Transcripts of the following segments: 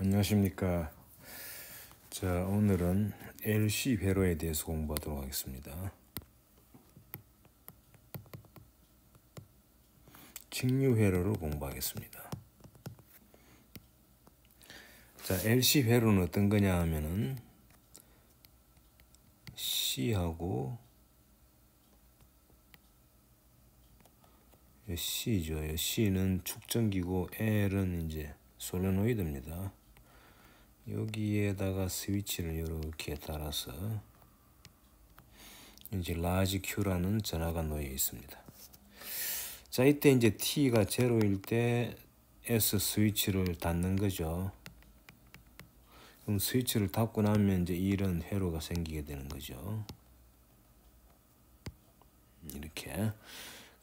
안녕하십니까. 자, 오늘은 LC 회로에 대해서 공부하도록 하겠습니다. 직류 회로를 공부하겠습니다. 자, LC 회로는 어떤 거냐 하면은 C하고 C죠. C는 축전기고 L은 이제 솔레노이드입니다. 여기에다가 스위치를 이렇게 달아서 이제 라지 Q라는 전압가 놓여 있습니다. 자, 이때 이제 T가 0일 때 S 스위치를 닫는 거죠. 그럼 스위치를 닫고 나면 이제 이런 회로가 생기게 되는 거죠. 이렇게.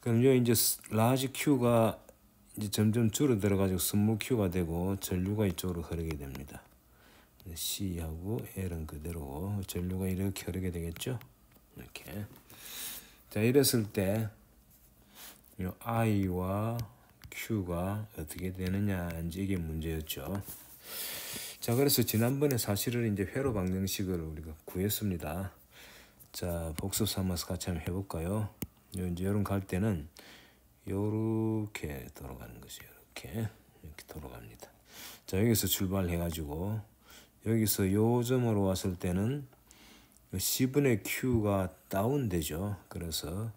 그럼 요 이제 라지 Q가 이제 점점 줄어들어 가지고 스몰 Q가 되고 전류가 이쪽으로 흐르게 됩니다. C하고 L은 그대로 전류가 이렇게 흐르게 되겠죠. 이렇게. 자, 이랬을 때 요 I와 Q가 어떻게 되느냐 이제 이게 문제였죠. 자, 그래서 지난번에 사실은 이제 회로 방정식을 우리가 구했습니다. 자, 복습 삼아서 같이 한번 해볼까요? 이제 요런 갈 때는 요렇게 돌아가는 거죠. 이렇게 돌아갑니다. 자, 여기서 출발해가지고 여기서 요 점으로 왔을 때는 C분의 Q가 다운되죠. 그래서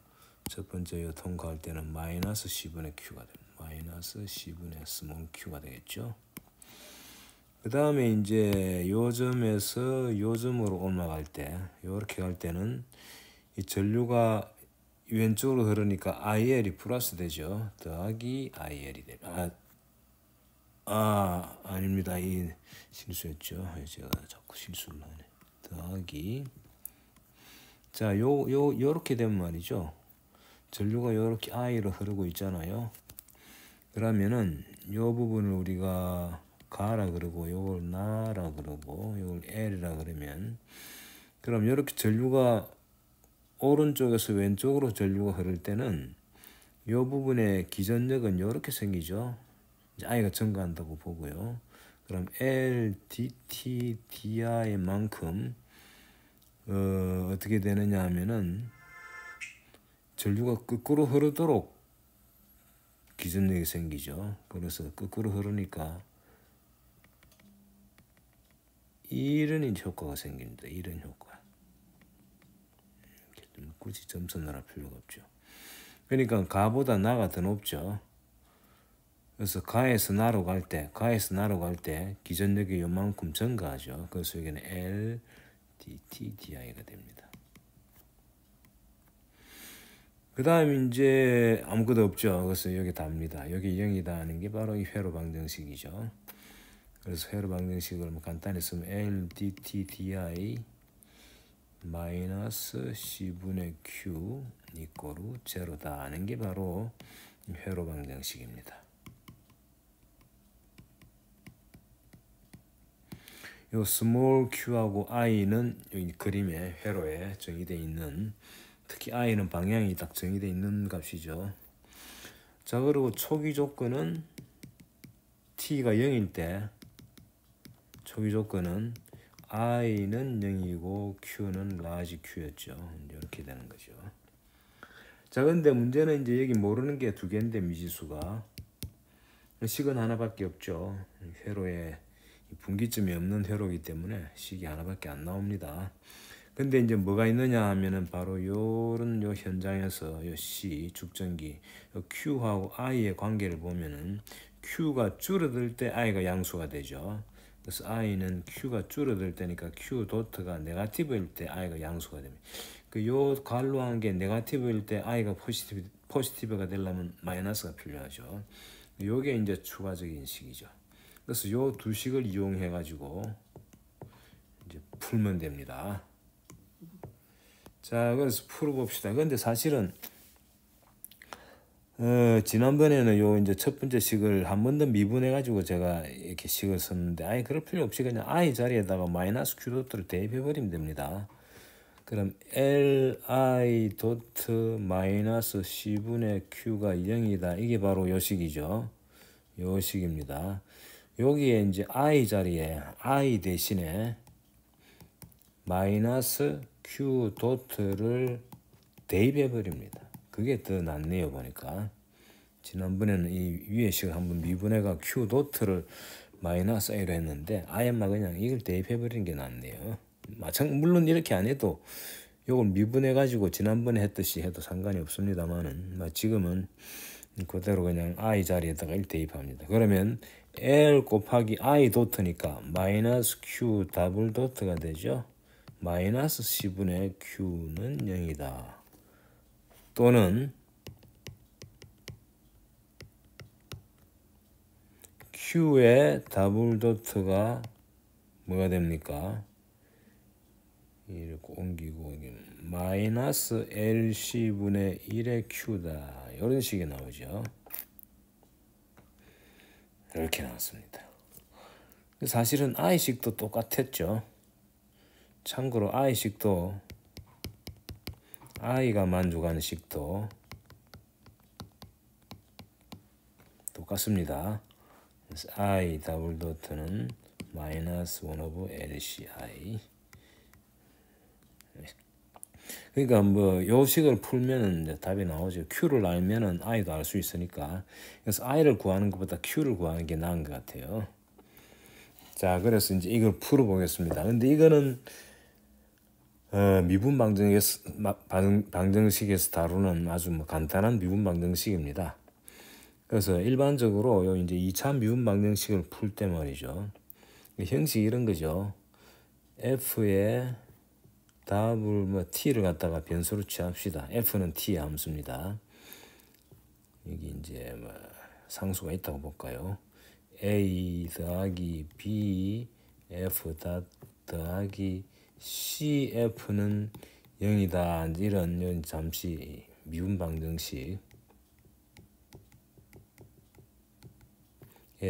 첫 번째 요 통과할 때는 마이너스 C분의 Q가 됩니다. 마이너스 C분의 스몰 Q가 되겠죠. 그 다음에 이제 요 점에서 요 점으로 올라갈 때, 요렇게 갈 때는 이 전류가 왼쪽으로 흐르니까 IL이 플러스 되죠. 더하기 IL이 됩니다. 아닙니다. 이 실수였죠. 제가 자꾸 실수를 하네. 더하기. 자, 요렇게 되면 말이죠. 전류가 요렇게 I로 흐르고 있잖아요. 그러면은 요 부분을 우리가 가라 그러고 요걸 나라 그러고 요걸 L이라 그러면 그럼 요렇게 전류가 오른쪽에서 왼쪽으로 전류가 흐를 때는 요 부분의 기전력은 요렇게 생기죠. 이제 I가 증가한다고 보고요. 그럼 L, dt, di만큼 어떻게 되느냐 하면은 전류가 거꾸로 흐르도록 기전력이 생기죠. 그래서 거꾸로 흐르니까 이런 효과가 생깁니다. 이런 효과. 굳이 점수 넣을 필요가 없죠. 그러니까 가보다 나가 더 높죠. 그래서 가에서 나로 갈 때 기전력이 요만큼 증가하죠. 그래서 여기는 L, dt, di가 됩니다. 그 다음 이제 아무것도 없죠. 그래서 여기 답니다. 여기 0이다 하는 게 바로 이 회로 방정식이죠. 그래서 회로 방정식을 간단히 쓰면 L, dt, di 마이너스 C분의 Q 이꼬르 제로다 하는 게 바로 회로 방정식입니다. 요 스몰 q하고 i는 여기 그림에 회로에 정의되어 있는, 특히 i는 방향이 딱 정의되어 있는 값이죠. 자, 그리고 초기 조건은 t가 0일 때 초기 조건은 i는 0이고 q는 라지 q였죠. 이렇게 되는 거죠. 자, 근데 문제는 이제 여기 모르는 게 두 개인데 미지수가 식은 하나밖에 없죠. 회로에 분기점이 없는 회로이기 때문에 식이 하나밖에 안 나옵니다. 근데 이제 뭐가 있느냐 하면은 바로 요런 요 현장에서 요 C 축전기 요 Q하고 I의 관계를 보면은 Q가 줄어들 때 I가 양수가 되죠. 그래서 I는 Q가 줄어들 때니까 Q 도트가 네거티브일 때 I가 양수가 됩니다. 그 요 관로한 게 네거티브일 때 I가 포지티브가 되려면 마이너스가 필요하죠. 요게 이제 추가적인 식이죠. 그래서 요 두 식을 이용해 가지고 이제 풀면 됩니다. 자, 그래서 풀어봅시다. 근데 사실은 지난번에는 요 이제 첫 번째 식을 한 번 더 미분해 가지고 제가 이렇게 식을 썼는데 아예 그럴 필요 없이 그냥 I 자리에다가 마이너스 Q 도트를 대입해 버리면 됩니다. 그럼 Li 도트 마이너스 C분의 Q가 0이다. 이게 바로 요 식이죠. 요 식입니다. 여기에 이제 I 자리에 I 대신에 마이너스 Q 도트를 대입해 버립니다. 그게 더 낫네요 보니까. 지난번에는 이 위에 식을 한번 미분해가 Q 도트를 마이너스 A로 했는데 아예 그냥 이걸 대입해 버리는 게 낫네요. 물론 이렇게 안 해도 이걸 미분해 가지고 지난번에 했듯이 해도 상관이 없습니다만은 지금은 그대로 그냥 I 자리에다가 1 대입합니다. 그러면 L 곱하기 I 도트니까 마이너스 Q 더블 도트가 되죠. 마이너스 C분의 Q는 0이다. 또는 Q의 더블 도트가 뭐가 됩니까? 이렇게 옮기고 마이너스 LC분의 1의 Q다. 이런 식이 나오죠. 이렇게 나왔습니다. 사실은 I식도 똑같았죠. 참고로 I식도 I가 만족하는 식도 똑같습니다. 그래서 I 더블 도트는 마이너스 1 오브 LCI. 그러니까 요 식을 풀면은 이제 답이 나오죠. Q를 알면은 I도 알 수 있으니까. 그래서 I를 구하는 것보다 Q를 구하는 게 나은 것 같아요. 자, 그래서 이제 이걸 풀어보겠습니다. 근데 이거는 미분 방정식에서 다루는 아주 간단한 미분 방정식입니다. 그래서 일반적으로 요 이제 2차 미분 방정식을 풀 때 말이죠. 형식이 이런 거죠. F의 답을 t를 갖다가 변수로 취합시다. F는 t의 함수입니다. 여기 이제 상수가 있다고 볼까요? A 더하기 B F 더하기 CF는 0이다. 이런 잠시 미분 방정식에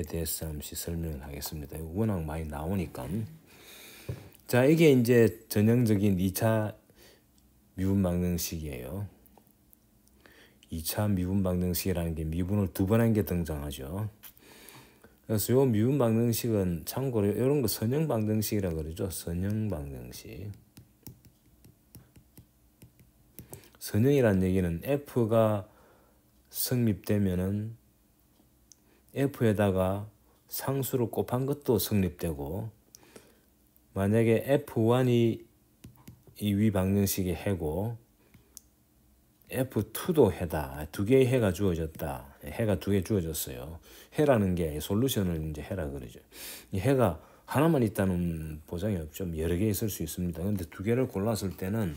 대해서 잠시 설명을 하겠습니다. 워낙 많이 나오니까. 자, 이게 이제 전형적인 2차 미분 방정식이에요. 2차 미분 방정식이라는 게 미분을 2번 한 게 등장하죠. 그래서 요 미분 방정식은 참고로 이런 거 선형 방정식이라고 그러죠. 선형 방정식. 선형이란 얘기는 F가 성립되면은 F에다가 상수를 곱한 것도 성립되고, 만약에 F1이 이 위 방정식의 해고 F2도 해다. 두 개의 해가 주어졌다. 해가 두 개 주어졌어요. 해라는 게 솔루션을 이제 해라 그러죠. 이 해가 하나만 있다는 보장이 없죠. 여러 개 있을 수 있습니다. 근데 두 개를 골랐을 때는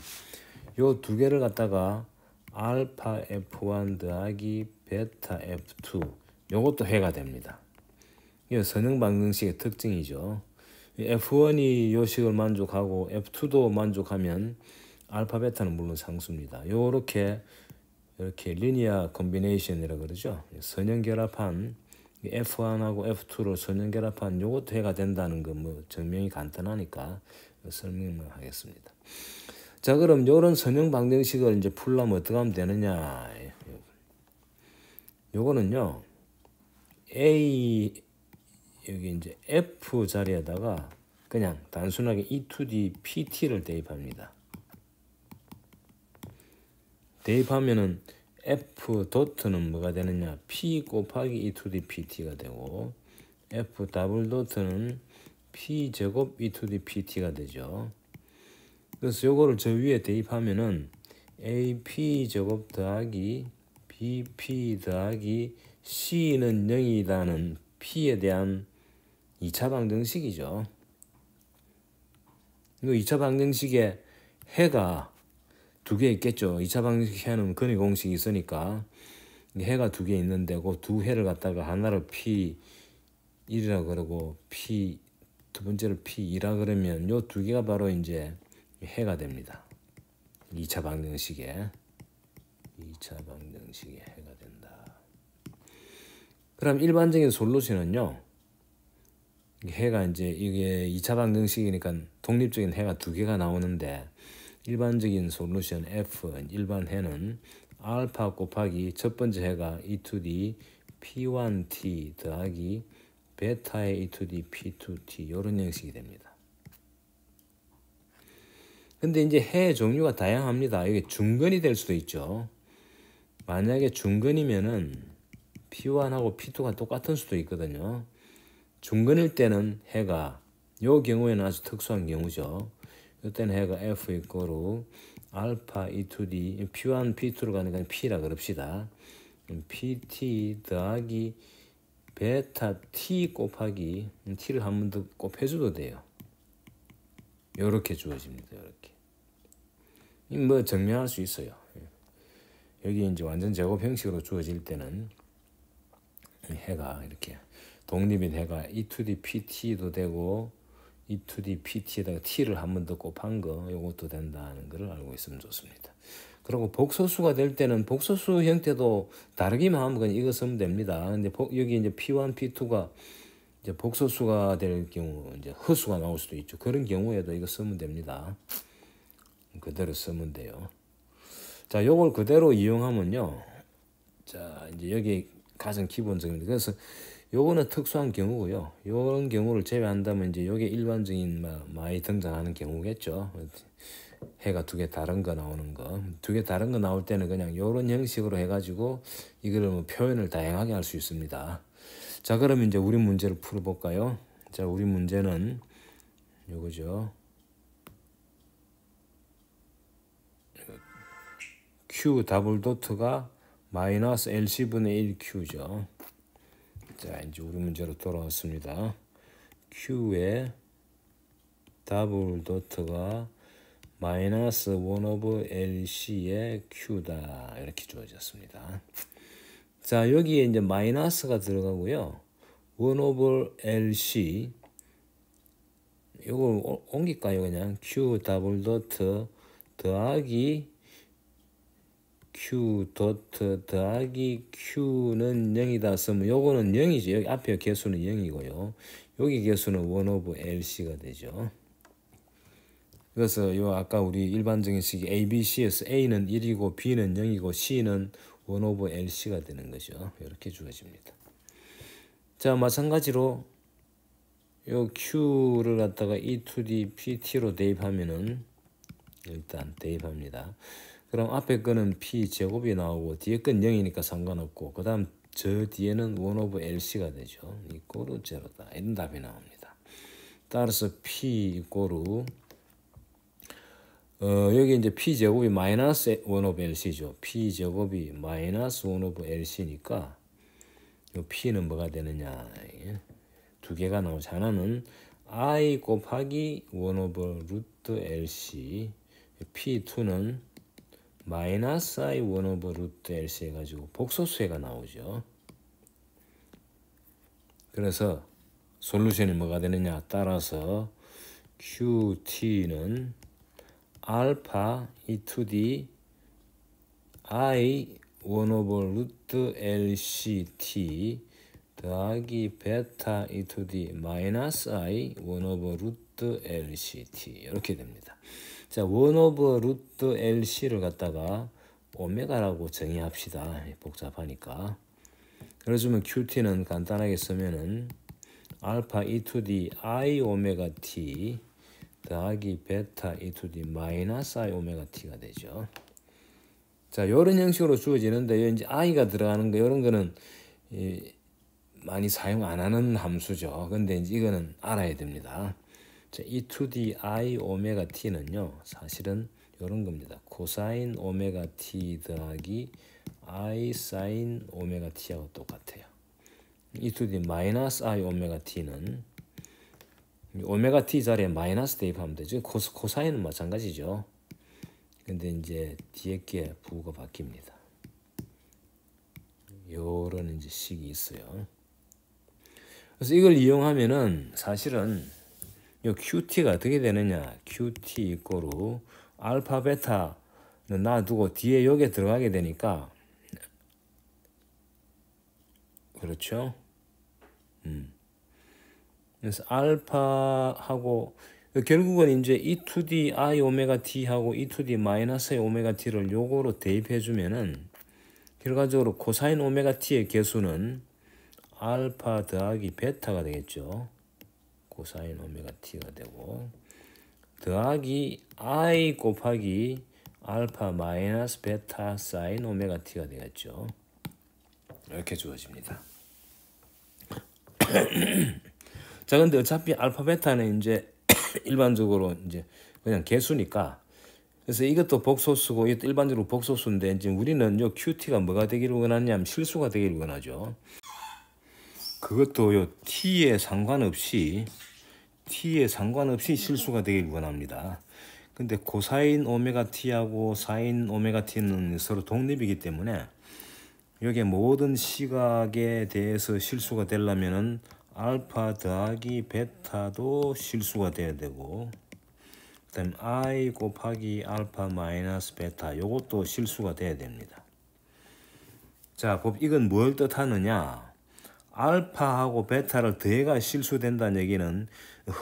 요 두 개를 갖다가 알파 F1 더하기 베타 F2 요것도 해가 됩니다. 이게 선형 방정식의 특징이죠. F1이 요 식을 만족하고 F2도 만족하면 알파 베타는 물론 상수입니다. 이렇게 리니어 콤비네이션이라고 그러죠. 선형 결합한 F1하고 F2를 선형 결합한 요것도 해가 된다는 거 증명이 간단하니까 설명을 하겠습니다. 자, 그럼 요런 선형 방정식을 이제 풀려면 어떻게 하면 되느냐? 요거는요. A 여기 이제 F 자리에다가 그냥 단순하게 E2D PT를 대입합니다. 대입하면은 F 도트는 뭐가 되느냐? P 곱하기 E2D PT가 되고, F 더블 도트는 P 제곱 E2D PT가 되죠. 그래서 요거를 저 위에 대입하면은 AP 제곱 더하기 BP 더하기 C는 0이라는 P에 대한 2차 방정식이죠. 이 2차 방정식에 해가 두 개 있겠죠. 2차 방정식 해는 근의 공식이 있으니까 해가 두 개 있는데 그 두 해를 갖다가 하나를 P1이라 그러고 두 번째를 P2라 그러면 요 두 개가 바로 이제 해가 됩니다. 2차 방정식에 해가 된다. 그럼 일반적인 솔루션은요. 해가 이제 이게 2차 방정식이니까 독립적인 해가 두 개가 나오는데, 일반적인 솔루션 F 일반 해는 알파 곱하기 첫 번째 해가 E2D P1T 더하기 베타의 e to the p2t 이런 형식이 됩니다. 근데 이제 해 종류가 다양합니다. 이게 중근이 될 수도 있죠. 만약에 중근이면은 P1하고 P2가 똑같은 수도 있거든요. 중근일 때는 해가 요 경우에는 아주 특수한 경우죠. 이때는 해가 F 이꼬르 알파 e to the P1, P2로 가니까 P라 그럽시다. PT 더하기 베타 T 곱하기 T를 한 번 더 곱해줘도 돼요. 요렇게 주어집니다. 요렇게. 뭐 증명할 수 있어요. 여기 이제 완전 제곱 형식으로 주어질 때는 해가 이렇게 독립인 해가 e to the pt도 되고 e to the pt에다가 t를 한 번 더 곱한 거 요것도 된다는 것을 알고 있으면 좋습니다. 그리고 복소수가 될 때는 복소수 형태도 다르기만 하면 그냥 이거 쓰면 됩니다. 근데 여기 이제 p1, p2가 이제 복소수가 될 경우 이제 허수가 나올 수도 있죠. 그런 경우에도 이거 쓰면 됩니다. 그대로 쓰면 돼요. 자, 요걸 그대로 이용하면요. 자, 이제 여기 가장 기본적입니다. 그래서 요거는 특수한 경우고요. 요런 경우를 제외한다면 이제 요게 일반적인 많이 등장하는 경우겠죠. 해가 두 개 다른 거 나오는 거. 두 개 다른 거 나올 때는 그냥 요런 형식으로 해가지고 이거를 뭐 표현을 다양하게 할 수 있습니다. 자, 그러면 이제 우리 문제를 풀어볼까요? 자, 우리 문제는 요거죠. Q 더블 도트가 마이너스 LC분의 1Q죠. 자, 이제 우리 문제로 돌아왔습니다. Q의 더블 도트가 마이너스 1 오브 LC의 Q다. 이렇게 주어졌습니다. 자, 여기에 이제 마이너스가 들어가고요. 1 오브 LC 이걸 옮길까요? 그냥 Q 더블 도트 더하기 Q 도트 더하기 Q는 0이다 쓰면 요거는 0이죠. 여기 앞에 개수는 0이고요. 여기 개수는 1 오브 LC가 되죠. 그래서 요 아까 우리 일반적인 식이 ABC에서 A는 1이고 B는 0이고 C는 1 오브 LC가 되는 거죠. 이렇게 주어집니다. 자, 마찬가지로 요 Q를 갖다가 E to the PT로 대입하면은 일단 대입합니다. 그럼 앞에 거는 P 제곱이 나오고 뒤에 건 0이니까 상관없고 그 다음 저 뒤에는 1 오브 LC가 되죠. 이꼬르 제로다. 이런 답이 나옵니다. 따라서 P 이꼬르 여기 이제 P 제곱이 마이너스 1 오브 LC죠. P 제곱이 마이너스 1 오브 LC니까 요 P는 뭐가 되느냐. 두 개가 나오죠. 하나는 I 곱하기 1 오브 루트 LC P2는 마이너스 I 1 오브 루트 LC 해가지고 복소수해가 나오죠. 그래서 솔루션이 뭐가 되느냐 따라서 QT는 알파 e to the I 1 오브 루트 LCT 더하기 베타 e to the 마이너스 I 1 오브 루트 LCT 이렇게 됩니다. 자, 1 오브 루트 LC를 갖다가 오메가라고 정의합시다. 복잡하니까. 그래주면 QT는 간단하게 쓰면은 알파 e to the I 오메가 T 더하기 베타 e to the 마이너스 I 오메가 T가 되죠. 자, 요런 형식으로 주어지는데 이제 I가 들어가는 거 이런 거는 많이 사용 안 하는 함수죠. 근데 이제 이거는 알아야 됩니다. 자, e to the I 오메가 T는요. 사실은 이런 겁니다. 코사인 오메가 T 더하기 I 사인 오메가 T하고 똑같아요. e to the 마이너스 I 오메가 T는 오메가 T 자리에 마이너스 대입하면 되죠. 코사인은 마찬가지죠. 근데 이제 뒤에 게 부호가 바뀝니다. 요런 이제 식이 있어요. 그래서 이걸 이용하면은 사실은 요 QT가 어떻게 되느냐. QT 이꼬르 알파 베타는 놔두고 뒤에 요게 들어가게 되니까 그렇죠. 그래서 알파하고 결국은 이제 e to the I 오메가 T하고 e to the 마이너스 오메가 T를 요거로 대입해 주면은 결과적으로 코사인 오메가 T의 개수는 알파 더하기 베타가 되겠죠. 코사인 오메가 t가 되고 더하기 I 곱하기 알파 마이너스 베타 사인 오메가 t가 되겠죠. 이렇게 주어집니다. 자, 근데 어차피 알파 베타는 이제 일반적으로 이제 그냥 개수니까 그래서 이것도 복소수고 이것도 일반적으로 복소수인데 이제 우리는 요 QT가 뭐가 되기를 원하냐면 실수가 되기를 원하죠. 그것도 요 T에 상관없이 실수가 되기를 원합니다. 근데 코사인 오메가 T하고 사인 오메가 T는 서로 독립이기 때문에 여기에 모든 시각에 대해서 실수가 되려면은 알파 더하기 베타도 실수가 돼야 되고 그다음 I 곱하기 알파 마이너스 베타 요것도 실수가 돼야 됩니다. 자, 이건 뭘 뜻하느냐? 알파하고 베타를 더해가 실수된다는 얘기는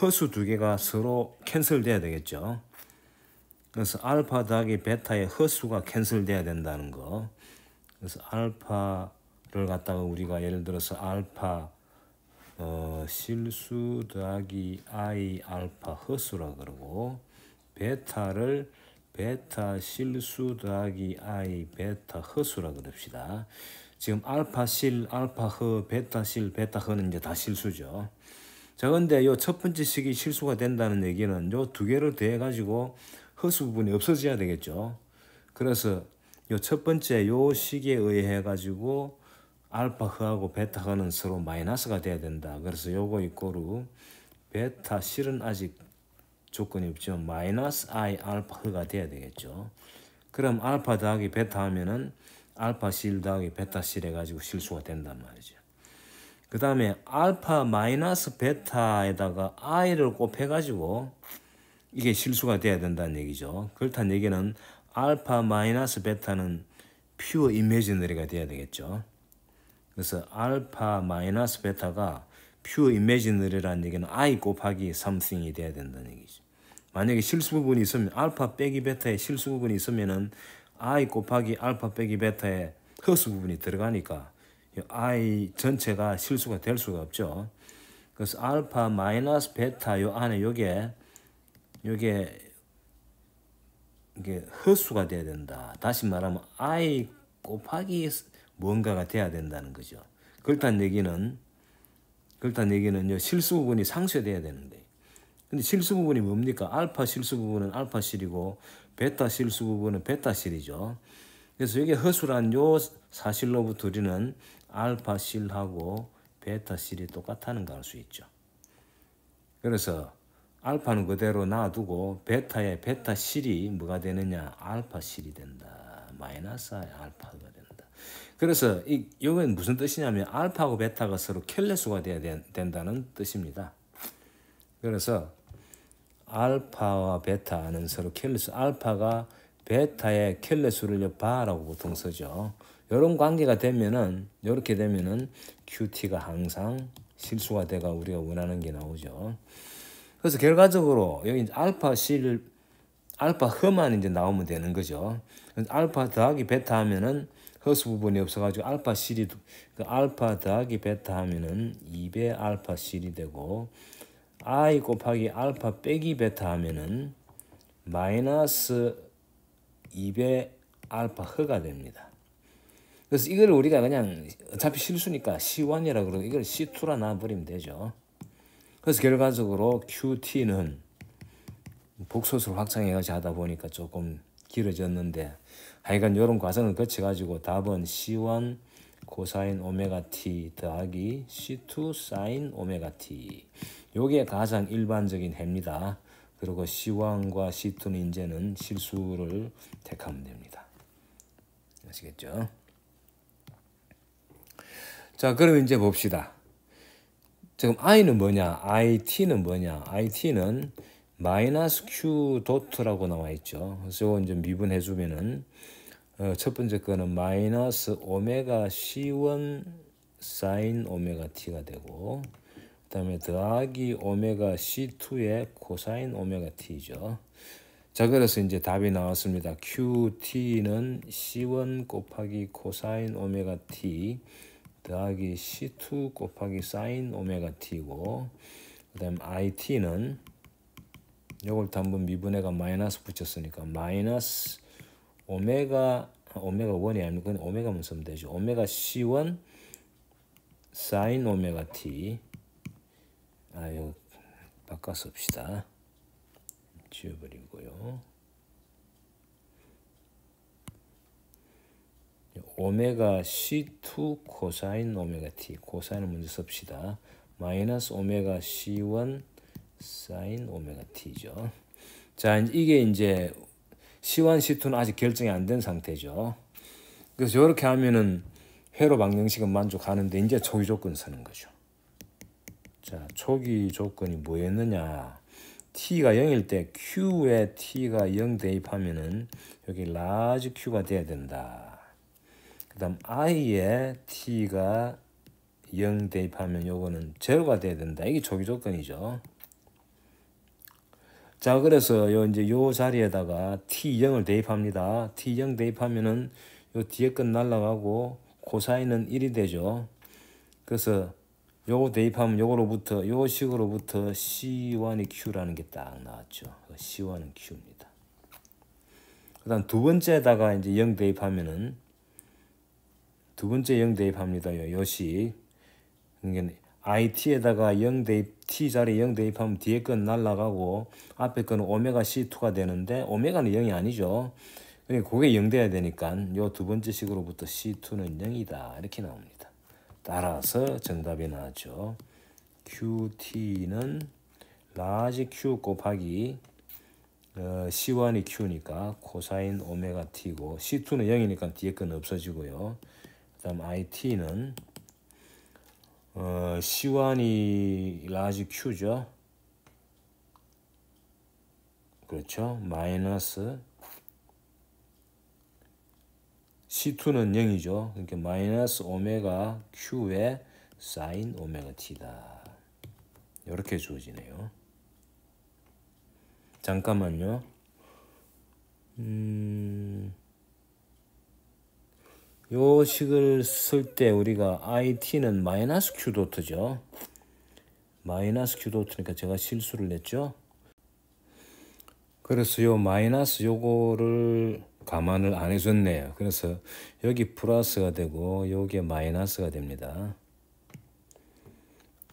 허수 두 개가 서로 캔슬돼야 되겠죠. 그래서 알파 더하기 베타의 허수가 캔슬돼야 된다는 거. 그래서 알파를 갖다가 우리가 예를 들어서 알파 실수 더하기 I 알파 허수라 그러고 베타를 베타 실수 더하기 I 베타 허수라 그럽시다. 지금 알파 실, 알파 허, 베타 실, 베타 허는 이제 다 실수죠. 자, 근데 요 첫 번째 식이 실수가 된다는 얘기는 요 두 개를 더해 가지고 허수 부분이 없어져야 되겠죠. 그래서 요 첫 번째 요 식에 의해 가지고 알파 허하고 베타 허는 서로 마이너스가 돼야 된다. 그래서 요거 이꼬르 베타 실은 아직 조건이 없지만 마이너스 I 알파 허가 돼야 되겠죠. 그럼 알파 더하기 베타 하면은 알파 실 더하기 베타 실 해가지고 실수가 된단 말이죠. 그 다음에 알파 마이너스 베타에다가 I를 곱해가지고 이게 실수가 돼야 된다는 얘기죠. 그렇다는 얘기는 알파 마이너스 베타는 퓨어 이미지너리가 돼야 되겠죠. 그래서 알파 마이너스 베타가 퓨어 이미지너리라는 얘기는 I 곱하기 something이 돼야 된다는 얘기죠. 만약에 실수 부분이 있으면 알파 빼기 베타에 실수 부분이 있으면은 I 곱하기 알파 빼기 베타에 허수 부분이 들어가니까 I 전체가 실수가 될 수가 없죠. 그래서 알파 마이너스 베타 요 안에 요게 허수가 돼야 된다. 다시 말하면 I 곱하기 뭔가가 돼야 된다는 거죠. 그렇다는 얘기는 실수 부분이 상쇄돼야 되는데. 근데 실수 부분이 뭡니까? 알파 실수 부분은 알파 실이고 베타 실수 부분은 베타 실이죠. 그래서 여기 허수란 요 사실로부터 우리는 알파 실하고 베타 실이 똑같다는 걸 알 수 있죠. 그래서 알파는 그대로 놔두고 베타의 베타 실이 뭐가 되느냐? 알파 실이 된다. 마이너스 알파가 된다. 그래서 이건 무슨 뜻이냐면 알파하고 베타가 서로 켈레수가 돼야 된다는 뜻입니다. 그래서 알파와 베타는 서로 켈레수, 알파가 베타의 켈레수를 바라고 보통 쓰죠. 이런 관계가 되면은 이렇게 되면은 QT가 항상 실수가 돼가 우리가 원하는 게 나오죠. 그래서 결과적으로 여기 이제 알파 실, 알파 허만 이제 나오면 되는 거죠. 알파 더하기 베타 하면은 허수 부분이 없어가지고 알파 실이 알파 더하기 베타 하면은 2배 알파 실이 되고 I 곱하기 알파 빼기 베타 하면은 마이너스 2배 알파 허가 됩니다. 그래서 이걸 우리가 그냥 어차피 실수니까 C1이라고 그러고 이걸 C2라 놔버리면 되죠. 그래서 결과적으로 QT는 복소수를 확장해가지고 하다 보니까 조금 길어졌는데 하여간 이런 과정을 거쳐가지고 답은 C1 코사인 오메가 T 더하기 C2 사인 오메가 T 요게 가장 일반적인 해입니다. 그리고 C1과 C2는 이제는 실수를 택하면 됩니다. 아시겠죠? 자, 그럼 이제 봅시다. 지금 I는 뭐냐? IT는 뭐냐? IT는 마이너스 Q 도트라고 나와 있죠. 그래서 이거 이제 미분해 주면은 첫 번째 거는 마이너스 오메가 C1 사인 오메가 T가 되고 그다음에 더하기 오메가 C2의 코사인 오메가 T죠. 자, 그래서 이제 답이 나왔습니다. QT는 C1 곱하기 코사인 오메가 T 더하기 C2 곱하기 사인 오메가 t고, 그 다음 IT는 요걸 또 한번 미분해가 마이너스 붙였으니까 마이너스 오메가 1이 아니고 그냥 오메가만 쓰면 되죠. 오메가 C1 사인 오메가 t. 이거 바꿔 씁시다. 지워버리고요. 오메가 C2 코사인 오메가 t. 코사인을 먼저 씁시다. 마이너스 오메가 C1 사인 오메가 t죠. 자, 이게 이제 C1, C2는 아직 결정이 안 된 상태죠. 그래서 이렇게 하면은 회로 방정식은 만족하는데 이제 초기 조건 쓰는 거죠. 자, 초기 조건이 뭐였느냐? t가 0일 때 q에 t가 0 대입하면은 여기 large q가 돼야 된다. 그 다음 i에 t가 0 대입하면 요거는 제로가 돼야 된다. 이게 초기 조건이죠. 자, 그래서 이제 요 자리에다가 t0을 대입합니다. t0 대입하면은 요 뒤에 건 날라가고 코사인은 1이 되죠. 그래서 요거 대입하면 요거로부터 요 식으로부터 C1이 Q라는 게 딱 나왔죠. C1은 Q입니다. 그다음 두 번째에다가 이제 0 대입하면은 두 번째 0 대입합니다. 요 식. 그러니까 IT에다가 0 대입 T 자리 0 대입하면 뒤에 건 날라가고 앞에 거는 오메가 C2가 되는데 오메가는 0이 아니죠. 그러니까 그게 0 돼야 되니까 요 두 번째 식으로부터 C2는 0이다. 이렇게 나옵니다. 따라서 정답이 나왔죠. QT는 라지 Q 곱하기 C1이 Q니까 코사인 오메가 T고 C2는 0이니까 뒤에 건 없어지고요. 그 다음 IT는 C1이 라지 Q죠. 그렇죠. 마이너스 C2는 0이죠. 그러니까 마이너스 오메가 Q의 사인 오메가 T다. 이렇게 주어지네요. 잠깐만요. 요 식을 쓸 때 우리가 IT는 마이너스 Q 도트죠. 마이너스 Q 도트니까 제가 실수를 냈죠. 그래서 요 마이너스 요거를 감안을 안 해줬네요. 그래서 여기 플러스가 되고 여기에 마이너스가 됩니다.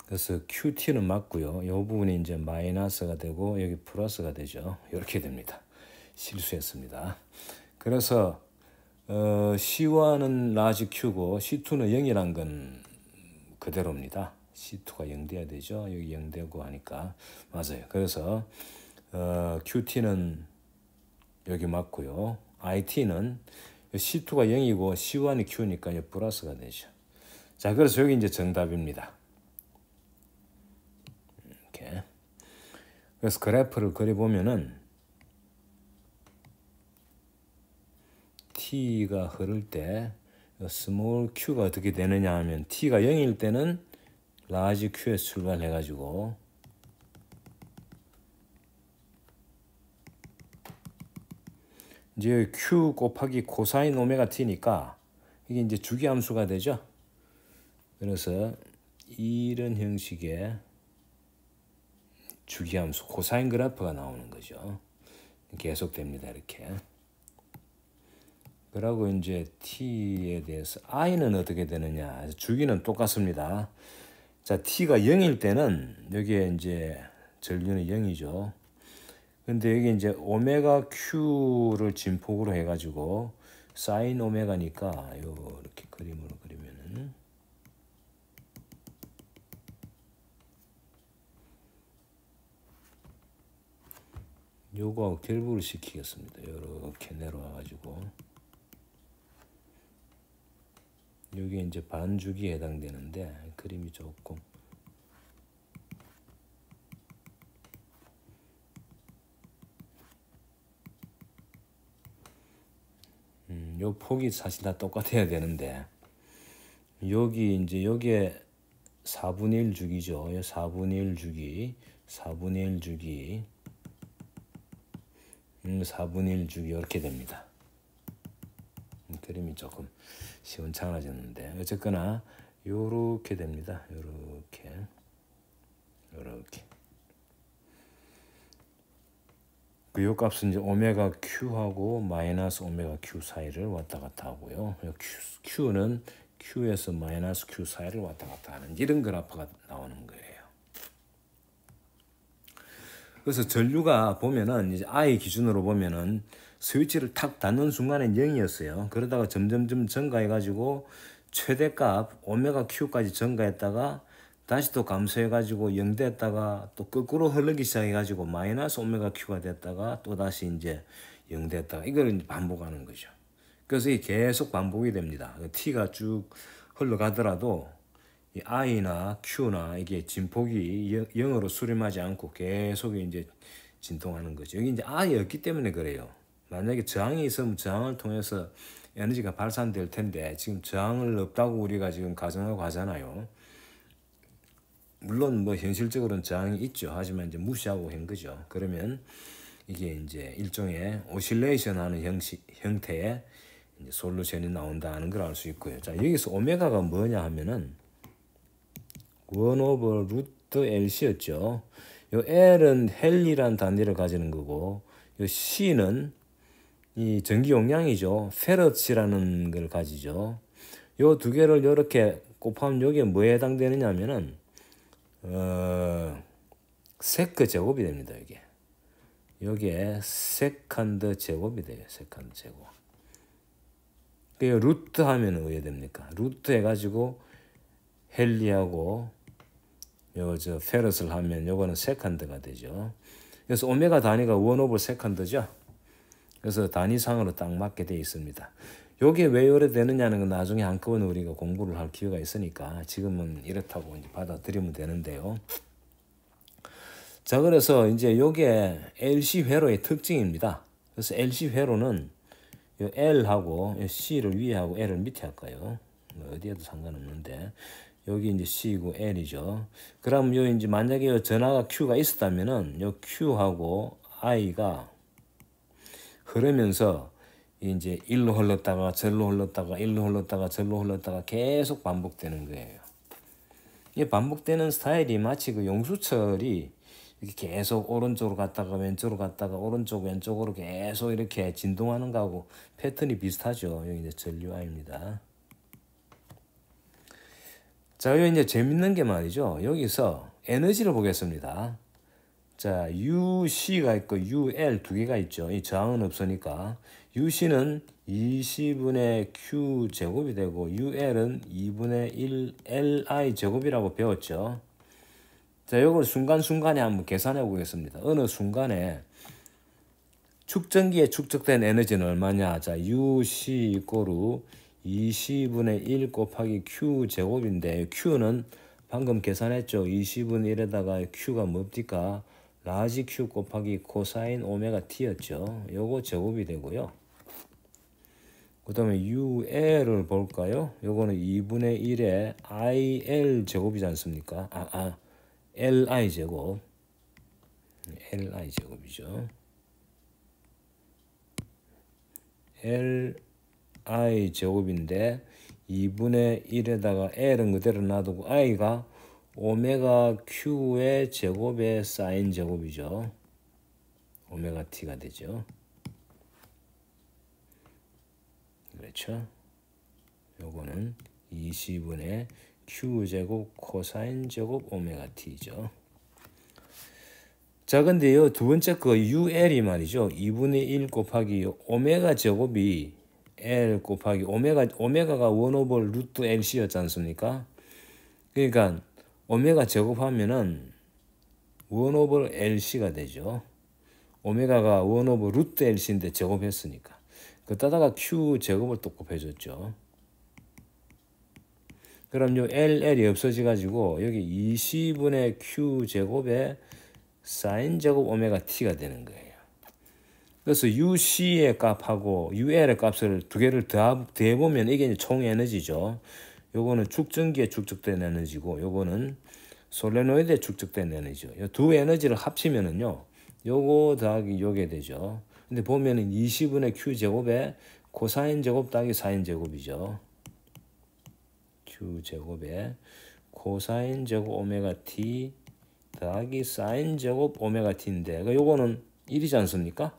그래서 QT는 맞고요. 요 부분이 이제 마이너스가 되고 여기 플러스가 되죠. 이렇게 됩니다. 실수했습니다. 그래서 C1은 라지 Q고 C2는 0이란 건 그대로입니다. C2가 0 돼야 되죠. 여기 0 되고 하니까 맞아요. 그래서 QT는 여기 맞고요. IT는 C2가 0이고 C1이 Q니까 이 플러스가 되죠. 자, 그래서 여기 이제 정답입니다. 이렇게. 그래서 그래프를 그려보면은 T가 흐를 때 스몰 q가 어떻게 되느냐 하면 T가 0일 때는 라지 Q에서 출발해가지고 이제 Q 곱하기 코사인 오메가 T니까 이게 이제 주기함수가 되죠. 그래서 이런 형식의 주기함수 코사인 그래프가 나오는 거죠. 계속됩니다. 이렇게. 그리고 이제 T에 대해서 I는 어떻게 되느냐. 주기는 똑같습니다. 자, T가 0일 때는 여기에 이제 전류는 0이죠. 근데 여기 이제 오메가 Q를 진폭으로 해가지고 사인 오메가니까 이렇게 그림으로 그리면은 요거하고 결부를 시키겠습니다. 이렇게 내려와가지고 여기 이제 반주기에 해당되는데 그림이 조금 요 폭이 사실 다 똑같아야 되는데 여기 이제 여기에 4분의 1 주기죠. 4분의 1 주기, 4분의 1 주기, 4분의 1 주기 이렇게 됩니다. 그림이 조금 시원찮아졌는데 어쨌거나 요렇게 됩니다. 요렇게. 그 요 값은 이제 오메가 Q하고 마이너스 오메가 Q 사이를 왔다 갔다 하고요. Q는 Q에서 마이너스 Q 사이를 왔다 갔다 하는 이런 그래프가 나오는 거예요. 그래서 전류가 보면은 이제 I 기준으로 보면은 스위치를 탁 닫는 순간엔 0이었어요. 그러다가 점점점 증가해가지고 최대값 오메가 Q까지 증가했다가 다시 또 감소해가지고 0 됐다가 또 거꾸로 흐르기 시작해가지고 마이너스 오메가 Q가 됐다가 또 다시 이제 0 됐다가 이걸 이제 반복하는 거죠. 그래서 이게 계속 반복이 됩니다. T가 쭉 흘러가더라도 이 I나 Q나 이게 진폭이 0으로 수렴하지 않고 계속 이제 진동하는 거죠. 여기 이제 I 없기 때문에 그래요. 만약에 저항이 있으면 저항을 통해서 에너지가 발산될 텐데 지금 저항을 없다고 우리가 지금 가정하고 하잖아요. 물론 뭐 현실적으로는 저항이 있죠. 하지만 이제 무시하고 한 거죠. 그러면 이게 이제 일종의 오실레이션 하는 형태의 이제 솔루션이 나온다는 걸 알 수 있고요. 자, 여기서 오메가가 뭐냐 하면은 1/루트 LC였죠. 요 L은 헬리란 단위를 가지는 거고, 요 C는 이 전기 용량이죠. 페럿이라는 걸 가지죠. 요 두 개를 이렇게 곱하면 여기에 뭐에 해당되느냐 하면은 세크 제곱이 됩니다. 여기에 세컨드 제곱이 돼요. 세컨드 제곱. 그 루트 하면은 왜 됩니까? 루트 해가지고 헬리하고 요 페럿을 하면 요거는 세컨드가 되죠. 그래서 오메가 단위가 1/세컨드죠. 그래서 단위상으로 딱 맞게 되어 있습니다. 요게 왜 요래 되느냐는 건 나중에 한꺼번에 우리가 공부를 할 기회가 있으니까 지금은 이렇다고 이제 받아들이면 되는데요. 자, 그래서 이제 요게 LC 회로의 특징입니다. 그래서 LC 회로는 요 L하고 요 C를 위에 하고 L을 밑에 할까요? 뭐 어디에도 상관없는데 여기 이제 C고 L이죠. 그럼 요 이제 만약에 요 전하가 Q가 있었다면은 요 Q하고 I가 흐르면서 이제 일로 흘렀다가 절로 흘렀다가 일로 흘렀다가 절로 흘렀다가 계속 반복되는 거예요. 이 반복되는 스타일이 마치 그 용수철이 이렇게 계속 오른쪽으로 갔다가 왼쪽으로 갔다가 오른쪽 왼쪽으로 계속 이렇게 진동하는 거하고 패턴이 비슷하죠. 여기 이제 전류아입니다. 자, 여기 이제 재밌는 게 말이죠. 여기서 에너지를 보겠습니다. 자, UC가 있고 UL 두 개가 있죠. 이 저항은 없으니까 UC는 20분의 Q 제곱이 되고 UL은 2분의 1 LI 제곱이라고 배웠죠. 자, 이걸 순간순간에 한번 계산해 보겠습니다. 어느 순간에 축전기에 축적된 에너지는 얼마냐? 자, UC 이꼬르 20분의 1 곱하기 Q 제곱인데 Q는 방금 계산했죠. 20분의 1에다가 Q가 뭡니까? 라지 Q 곱하기 코사인 오메가 T였죠. 요거 제곱이 되고요. 그 다음에 UL을 볼까요? 요거는 2분의 1에 IL 제곱이지 않습니까? LI 제곱. LI 제곱이죠. LI 제곱인데 2분의 1에다가 L은 그대로 놔두고 I가 오메가 Q의 제곱의 사인 제곱이죠. 오메가 T가 되죠. 그렇죠. 요거는 20분의 Q 제곱 코사인 제곱 오메가 T죠. 자, 근데 요 두 번째 거 UL이 말이죠. 2분의 1 곱하기 오메가 제곱이 L 곱하기 오메가가 1/루트 LC였지 않습니까? 그러니까 오메가 제곱하면은 1/LC가 되죠. 오메가가 1/루트 LC인데 제곱했으니까. 그따다가 Q 제곱을 또 곱해줬죠. 그럼 요 LL이 없어져가지고 여기 20분의 Q 제곱에 사인 제곱 오메가 T가 되는 거예요. 그래서 UC의 값하고 UL의 값을 두 개를 더해보면 이게 총 에너지죠. 요거는 축전기에 축적된 에너지고 요거는 솔레노이드에 축적된 에너지죠. 이 두 에너지를 합치면은요. 요거 더하기 요게 되죠. 근데 보면은 20분의 Q 제곱에 코사인 제곱 더하기 사인 제곱이죠. Q q 제곱에 코사인 제곱 오메가 t 더하기 사인 제곱 오메가 t인데 요거는 1이지 않습니까?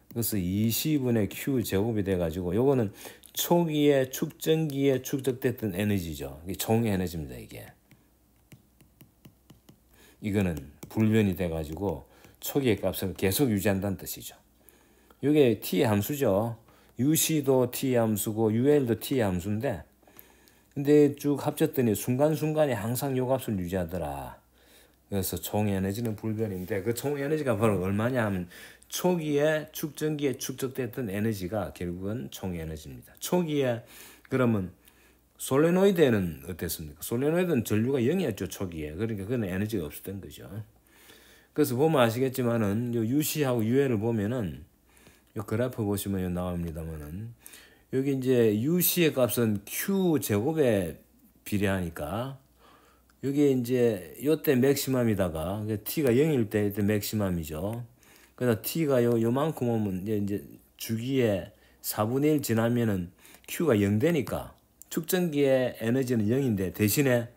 그래서 20분의 q 제곱이 돼가지고 요거는 초기에 축전기에 축적됐던 에너지죠. 이게 총 에너지입니다. 이거는 불변이 돼가지고 초기의 값을 계속 유지한다는 뜻이죠. 이게 t의 함수죠. UC도 t의 함수고 UL도 t의 함수인데 근데 쭉 합쳤더니 순간순간에 항상 요 값을 유지하더라. 그래서 총 에너지는 불변인데 그 총 에너지가 바로 얼마냐 하면 초기에 축전기에 축적됐던 에너지가 결국은 총 에너지입니다. 초기에 그러면 솔레노이드에는 어땠습니까? 솔레노이드는 전류가 0이었죠. 초기에. 그러니까 그건 에너지가 없었던 거죠. 그래서 보면 아시겠지만은 요 UC하고 UL을 보면은 요 그래프 보시면 요 나옵니다만은 여기 이제 UC의 값은 Q 제곱에 비례하니까 여기 이제 요때 맥시멈이다가 T가 0일 때 맥시멈이죠. 그래서 T가 요만큼 오면 이제 주기에 4분의 1 지나면은 Q가 0 되니까 축전기의 에너지는 0인데 대신에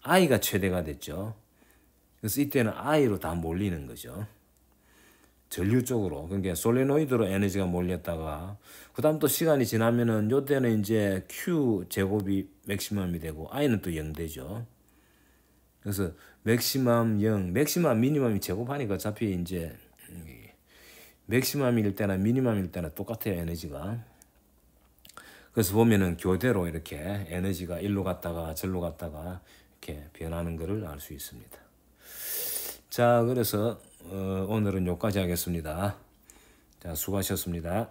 I가 최대가 됐죠. 그래서 이때는 I로 다 몰리는 거죠. 전류 쪽으로. 그러니까 솔레노이드로 에너지가 몰렸다가 그다음 또 시간이 지나면은 요때는 이제 Q 제곱이 맥시멈이 되고 I는 또 0 되죠. 그래서 맥시멈 0, 맥시멈 미니멈이 제곱하니까 어차피 이제 맥시멈일 때나 미니멈일 때나 똑같아요, 에너지가. 그래서 보면은 교대로 이렇게 에너지가 일로 갔다가 절로 갔다가 이렇게 변하는 것을 알 수 있습니다. 자, 그래서 오늘은 여기까지 하겠습니다. 자, 수고하셨습니다.